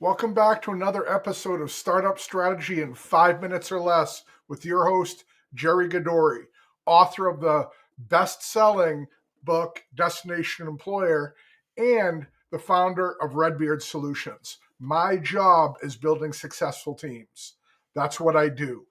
Welcome back to another episode of Startup Strategy in 5 Minutes or Less with your host, Jerry Gadori, author of the best-selling book, Destination Employer, and the founder of Redbeard Solutions. My job is building successful teams. That's what I do.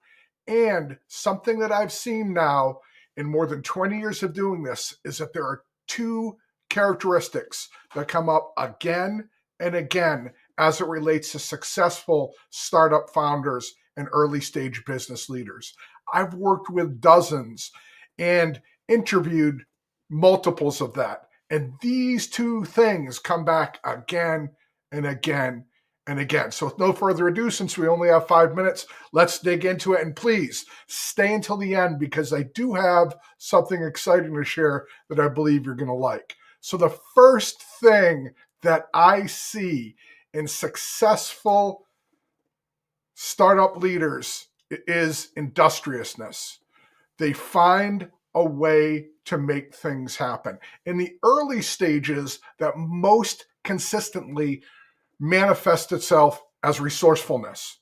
And something that I've seen now in more than 20 years of doing this is that there are two characteristics that come up again and again as it relates to successful startup founders and early stage business leaders. I've worked with dozens and interviewed multiples of that. And these two things come back again and again and again. So with no further ado, since we only have 5 minutes, let's dig into it. And please stay until the end because I do have something exciting to share that I believe you're going to like. So the first thing that I see in successful startup leaders is industriousness. They find a way to make things happen. In the early stages, that most consistently manifests itself as resourcefulness.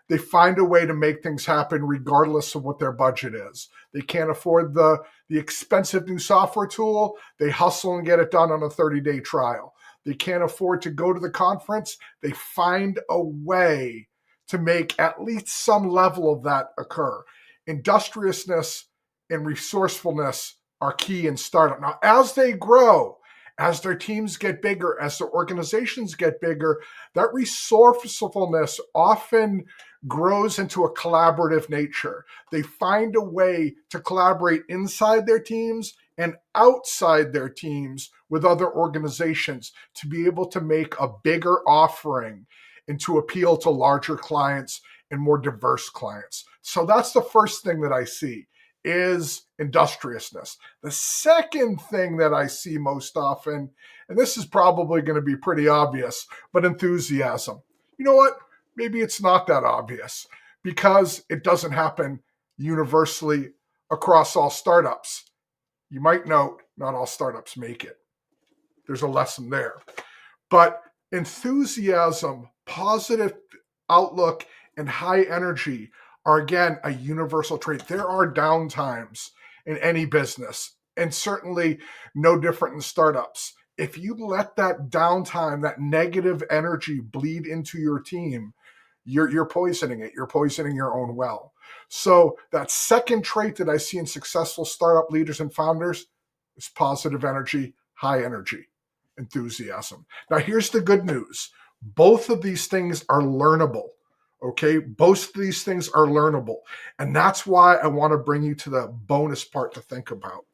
They find a way to make things happen regardless of what their budget is. They can't afford the expensive new software tool. They hustle and get it done on a 30-day trial. They can't afford to go to the conference. They find a way to make at least some level of that occur. Industriousness and resourcefulness are key in startup. Now, as they grow, as their teams get bigger, as their organizations get bigger, that resourcefulness often grows into a collaborative nature. They find a way to collaborate inside their teams and outside their teams with other organizations to be able to make a bigger offering and to appeal to larger clients and more diverse clients. So that's the first thing that I see is industriousness. The second thing that I see most often, and this is probably going to be pretty obvious, but enthusiasm. You know what? Maybe it's not that obvious because it doesn't happen universally across all startups. You might note not all startups make it. There's a lesson there. But enthusiasm, positive outlook, and high energy are, again, a universal trait. There are down times in any business, and certainly no different in startups. If you let that downtime, that negative energy bleed into your team, you're poisoning it. You're poisoning your own well. So that second trait that I see in successful startup leaders and founders is positive energy, high energy, enthusiasm. Now, here's the good news. Both of these things are learnable. Okay, both of these things are learnable. And that's why I want to bring you to the bonus part to think about.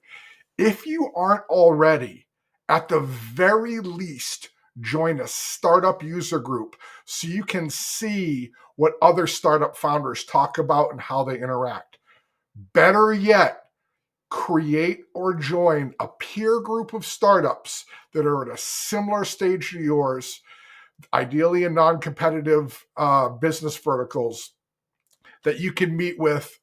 If you aren't already, at the very least, join a startup user group so you can see what other startup founders talk about and how they interact. Better yet, create or join a peer group of startups that are at a similar stage to yours, ideally in non-competitive business verticals that you can meet with,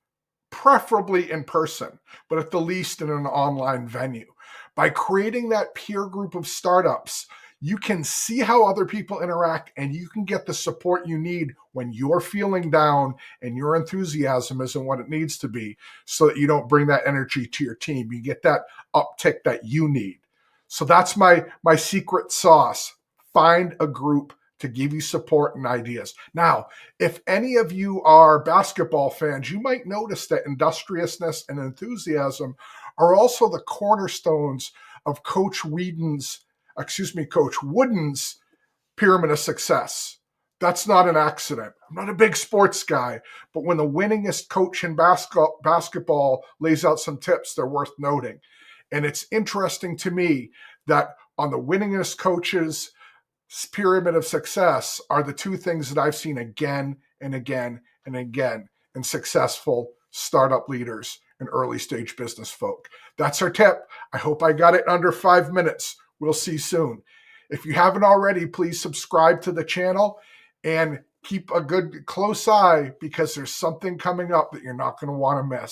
preferably in person, but at the least in an online venue. By creating that peer group of startups, you can see how other people interact and you can get the support you need when you're feeling down and your enthusiasm isn't what it needs to be, so that you don't bring that energy to your team. You get that uptick that you need. So that's my secret sauce. Find a group to give you support and ideas. Now, if any of you are basketball fans, you might notice that industriousness and enthusiasm are also the cornerstones of Coach Wooden's pyramid of success. That's not an accident. I'm not a big sports guy, but when the winningest coach in basketball lays out some tips, they're worth noting. And it's interesting to me that on the winningest coaches' pyramid of success are the two things that I've seen again and again and again in successful startup leaders and early stage business folk. That's our tip. I hope I got it under 5 minutes. We'll see soon. If you haven't already, please subscribe to the channel and keep a good close eye because there's something coming up that you're not going to want to miss.